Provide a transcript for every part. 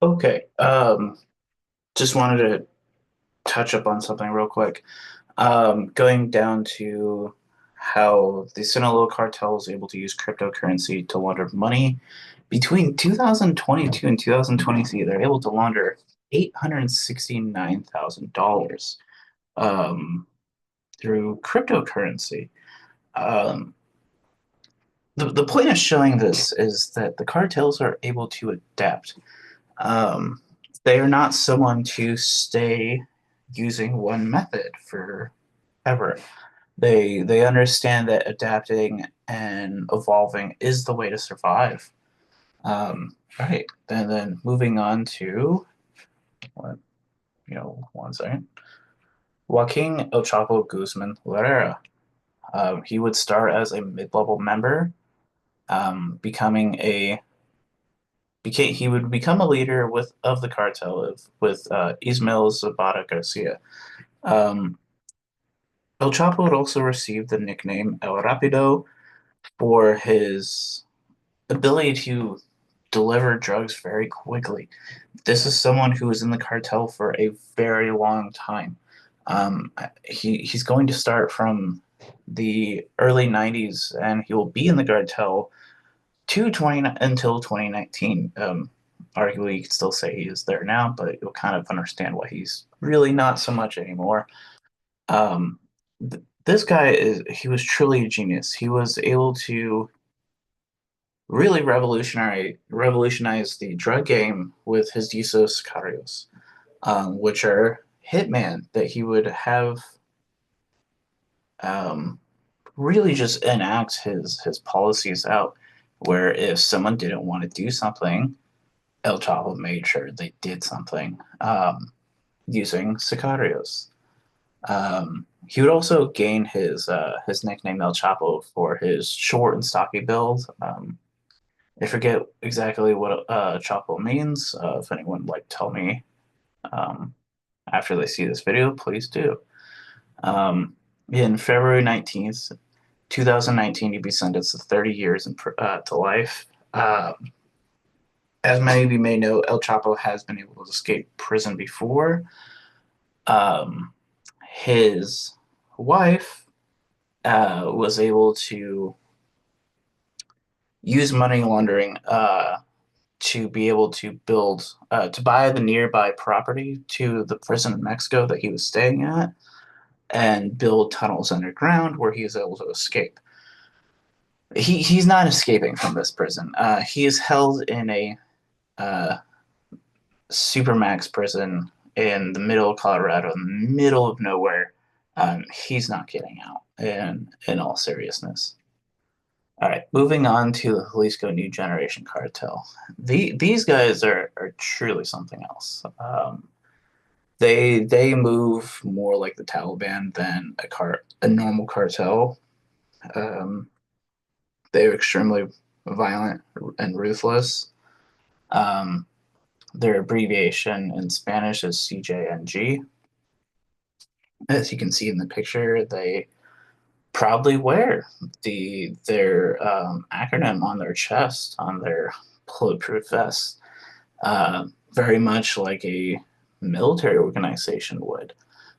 Okay. Just wanted to touch up on something real quick. Going down to how the Sinaloa cartel is able to use cryptocurrency to launder money. Between 2022 and 2023, they're able to launder $869,000 um, through cryptocurrency. Um, the point of showing this is that the cartels are able to adapt. Um, they are not someone to stay using one method forever. They understand that adapting and evolving is the way to survive. Right. And then moving on to what one second. Joaquin El Chapo Guzman Herrera. He would start as a mid-level member, becoming a became he would become a leader of the cartel with Ismael Zapata Garcia. Um, El Chapo would also receive the nickname El Rapido for his ability to deliver drugs very quickly. This is someone who was in the cartel for a very long time. He's going to start from the early 90s and he will be in the cartel until 2019. Arguably, you could still say he is there now, but you'll kind of understand why he's really not so much anymore. Um, this guy he was truly a genius. He was able to really revolutionize the drug game with his use of sicarios, which are hitman that he would have um, really just enact his policies out. Where if someone didn't want to do something, El Chapo made sure they did something using sicarios. He would also gain his nickname El Chapo for his short and stocky build. I forget exactly what Chapo means. If anyone would like tell me um, after they see this video, please do. Um, in February 19th, 2019, he'd be sentenced to 30 years to life. As many of you may know, El Chapo has been able to escape prison before. Um, his wife was able to use money laundering to be able to to buy the nearby property to the prison in Mexico that he was staying at and build tunnels underground where he is able to escape. He's not escaping from this prison. He is held in a uh, supermax prison in the middle of Colorado, in the middle of nowhere. He's not getting out. In all seriousness. All right, moving on to the Jalisco New Generation Cartel. These guys are truly something else. They move more like the Taliban than a normal cartel. Um, they're extremely violent and ruthless. Um, their abbreviation in Spanish is CJNG. As you can see in the picture, they proudly wear their acronym on their chest, on their bulletproof vest, very much like a military organization would.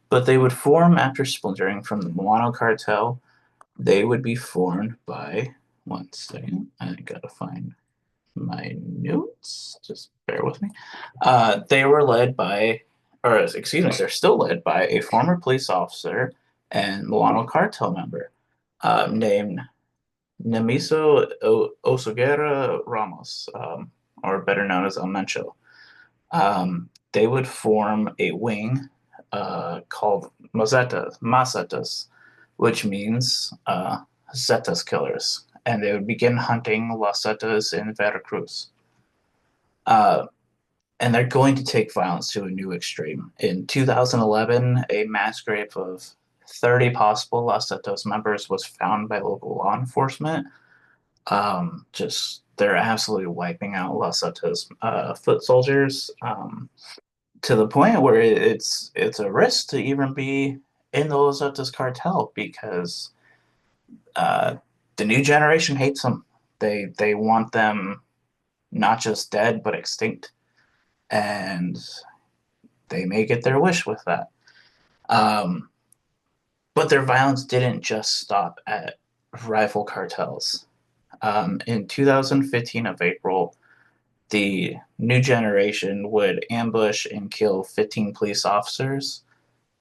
But they would form after splintering from the Milano cartel. They would be formed by, one second, I gotta find my notes. Just bear with me. They were led by, or excuse me, they're still led by a former police officer and Milano cartel member named Nemiso Osuguera Ramos, or better known as El Mencho. They would form a wing called Mazetas, which means Zetas killers, and they would begin hunting Las Zetas in Veracruz. Uh, and they're going to take violence to a new extreme. In 2011, a mass grave of 30 possible Las Zetas members was found by local law enforcement. Just they're absolutely wiping out Las Zetas foot soldiers. To the point where it's a risk to even be in the Los Zetas cartel because uh, the new generation hates them. They want them not just dead but extinct. and they may get their wish with that. Um, but their violence didn't just stop at rival cartels. In 2015 of April, the new generation would ambush and kill 15 police officers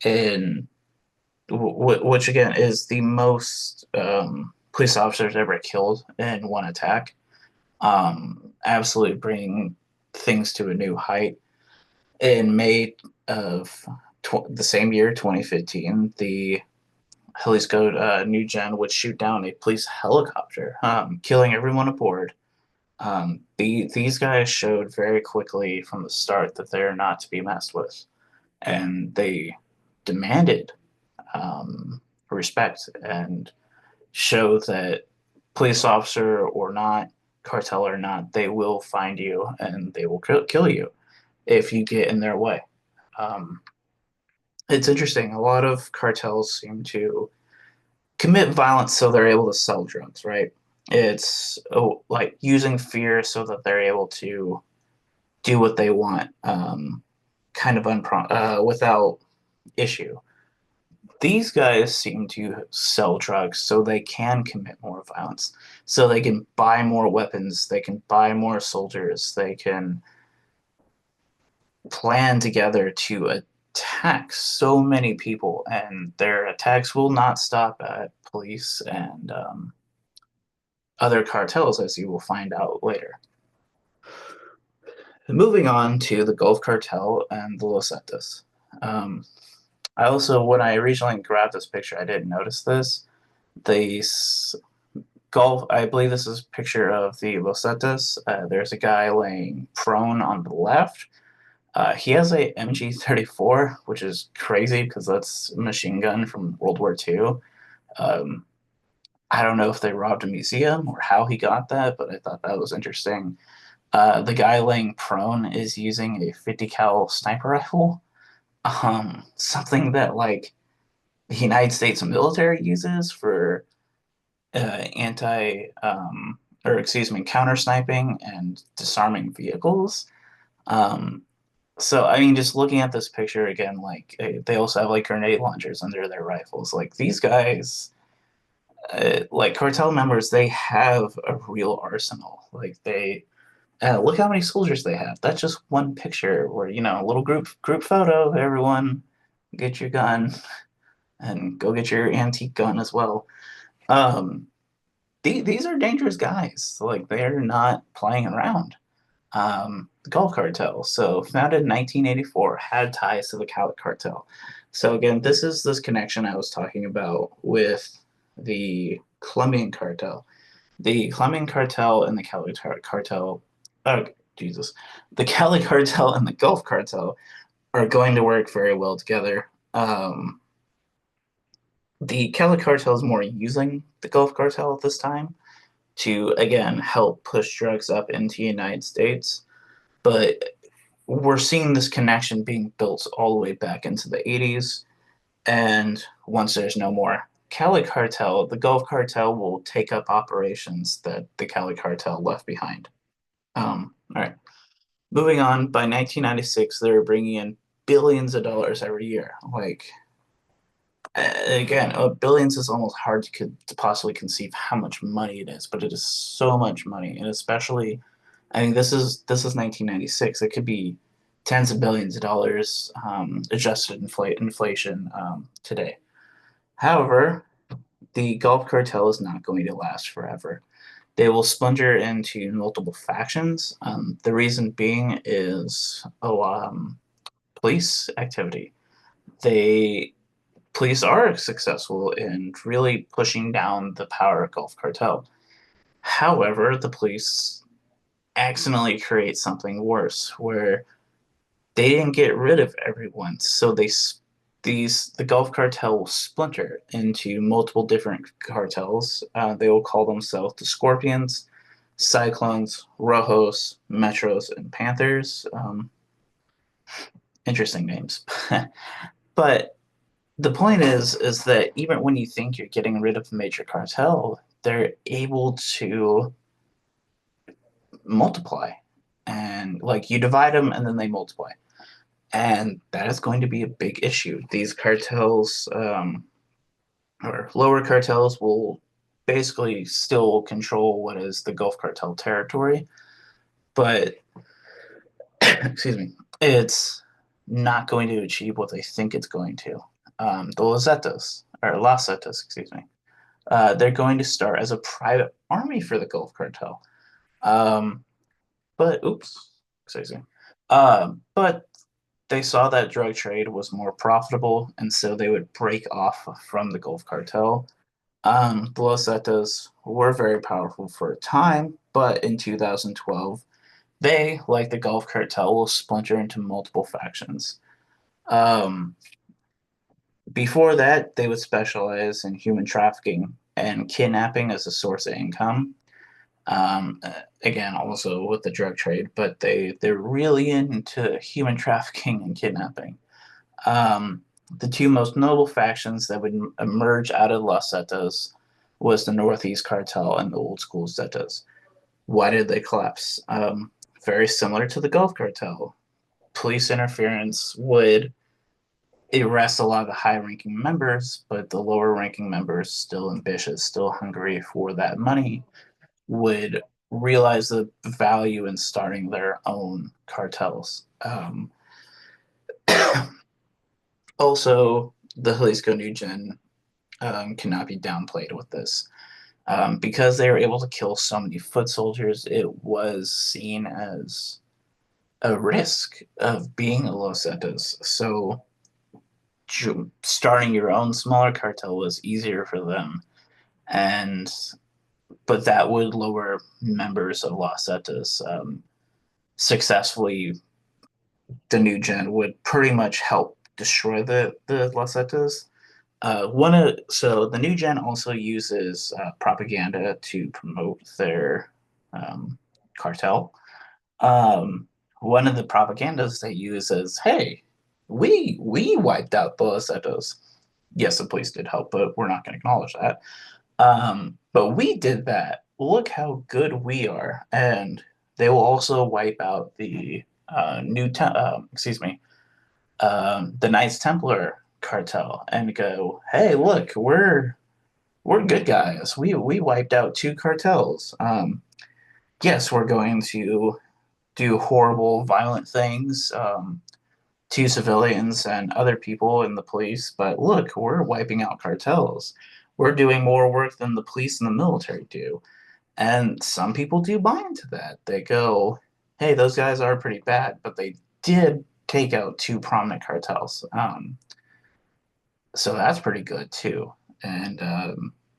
in which again is the most police officers ever killed in one attack. Absolutely bringing things to a new height. In May of the same year, 2015, the Jalisco New Gen would shoot down a police helicopter, killing everyone aboard. These guys showed very quickly from the start that they're not to be messed with, and they demanded um, respect and show that police officer or not, cartel or not, they will find you and they will kill you if you get in their way. Um, it's interesting. A lot of cartels seem to commit violence so they're able to sell drugs, right? It's like using fear so that they're able to do what they want, kind of without issue. These guys seem to sell drugs so they can commit more violence, so they can buy more weapons, they can buy more soldiers, they can plan together to attack so many people, and their attacks will not stop at police and other cartels, as you will find out later. Moving on to the Gulf Cartel and the Los Zetas. Um, I also, when I originally grabbed this picture, I didn't notice this. The Gulf, I believe this is a picture of the Los Zetas. There's a guy laying prone on the left. He has a MG34, which is crazy because that's a machine gun from World War II. Um, I don't know if they robbed a museum or how he got that, but I thought that was interesting. The guy laying prone is using a 50 cal sniper rifle, something that like the United States military uses for anti or excuse me counter sniping and disarming vehicles. Um, so I mean, just looking at this picture again, like they also have like grenade launchers under their rifles. Like these guys, like cartel members, they have a real arsenal. Like they look how many soldiers they have. That's just one picture where a little group photo. Everyone, get your gun and go get your antique gun as well. Um, these are dangerous guys. Like they're not playing around. The Gulf Cartel, so founded in 1984, had ties to the Cali Cartel. So again, this is this connection I was talking about with the Colombian cartel. The Colombian cartel and the Cali cartel, oh Jesus, the Cali cartel and the Gulf cartel are going to work very well together. The Cali cartel is more using the Gulf cartel at this time to again help push drugs up into the United States, but we're seeing this connection being built all the way back into the 80s. And once there's no more Cali cartel, the Gulf cartel will take up operations that the Cali cartel left behind. All right. Moving on, by 1996, they were bringing in billions of dollars every year. Like, again, billions is almost hard to possibly conceive how much money it is, but it is so much money. And especially, I mean, this is 1996. It could be tens of billions of dollars adjusted inflation today. However, the Gulf cartel is not going to last forever. They will splinter into multiple factions. The reason being is police activity. They Police are successful in really pushing down the power of Gulf cartel. However, the police accidentally create something worse where they didn't get rid of everyone, so the Gulf cartel will splinter into multiple different cartels. They will call themselves the Scorpions, Cyclones, Rojos, Metros, and Panthers. Interesting names, but the point is that even when you think you're getting rid of a major cartel, they're able to multiply and and like you divide them and then they multiply, and that is going to be a big issue. These cartels, or lower cartels, will basically still control what is the Gulf Cartel territory, but excuse me, it's not going to achieve what they think it's going to. The Los Zetas, excuse me, they're going to start as a private army for the Gulf Cartel. Um, but oops, excuse me. But they saw that drug trade was more profitable, and so they would break off from the Gulf Cartel. The Los Zetas were very powerful for a time, but in 2012, they, like the Gulf Cartel, will splinter into multiple factions. Um, Before that, they would specialize in human trafficking and kidnapping as a source of income. Again, also with the drug trade, but they're really into human trafficking and kidnapping. Um, the two most notable factions that would emerge out of Los Zetas was the Northeast Cartel and the Old School Zetas. Why did they collapse? Very similar to the Gulf Cartel. Police interference would arrest a lot of the high ranking members, but the lower ranking members, still ambitious, still hungry for that money, would realize the value in starting their own cartels. Also, the Jalisco New Gen cannot be downplayed with this. Because they were able to kill so many foot soldiers, it was seen as a risk of being a Los Zetas. So starting your own smaller cartel was easier for them, and but that would lower members of Los Zetas. Successfully, the new gen would pretty much help destroy the Los Zetas. So the new gen also uses propaganda to promote their cartel. Um, One of the propagandas they use is, "Hey, we wiped out the Los Zetas." Yes, the police did help, but we're not going to acknowledge that. But we did that. Look how good we are, and they will also wipe out the the Knights Templar cartel, and go, "Hey, look, we're good guys. We wiped out two cartels. Yes, we're going to do horrible, violent things to civilians and other people in the police, but look, we're wiping out cartels. We're doing more work than the police and the military do." And some people do buy into that. They go, "Hey, those guys are pretty bad, but they did take out two prominent cartels." So that's pretty good too. And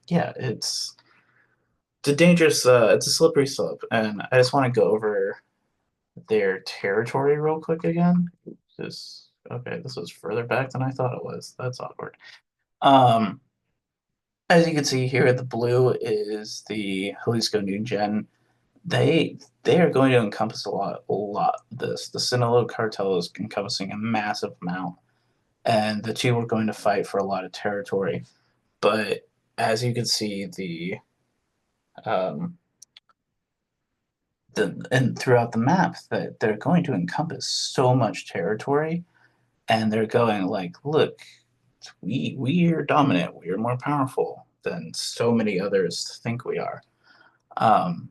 yeah, it's a dangerous, it's a slippery slope. And I just want to go over their territory real quick again. This Okay, this was further back than I thought it was. That's awkward. Um, as you can see here, the blue is the Jalisco New Gen. They are going to encompass a lot of this. The Sinaloa cartel is encompassing a massive amount, and the two are going to fight for a lot of territory. But as you can see, um, and throughout the map, that they're going to encompass so much territory, and they're going like, "Look, we are dominant. We are more powerful than so many others think we are." Um,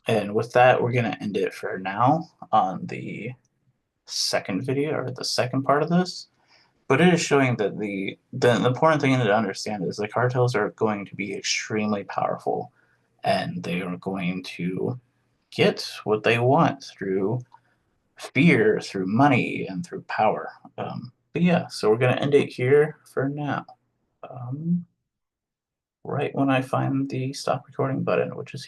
and with that, we're gonna end it for now on the second video, or the second part of this. But it is showing that the important thing to understand is the cartels are going to be extremely powerful, and they are going to get what they want through fear, through money, and through power. But yeah, so we're gonna end it here for now. Right when I find the stop recording button, which is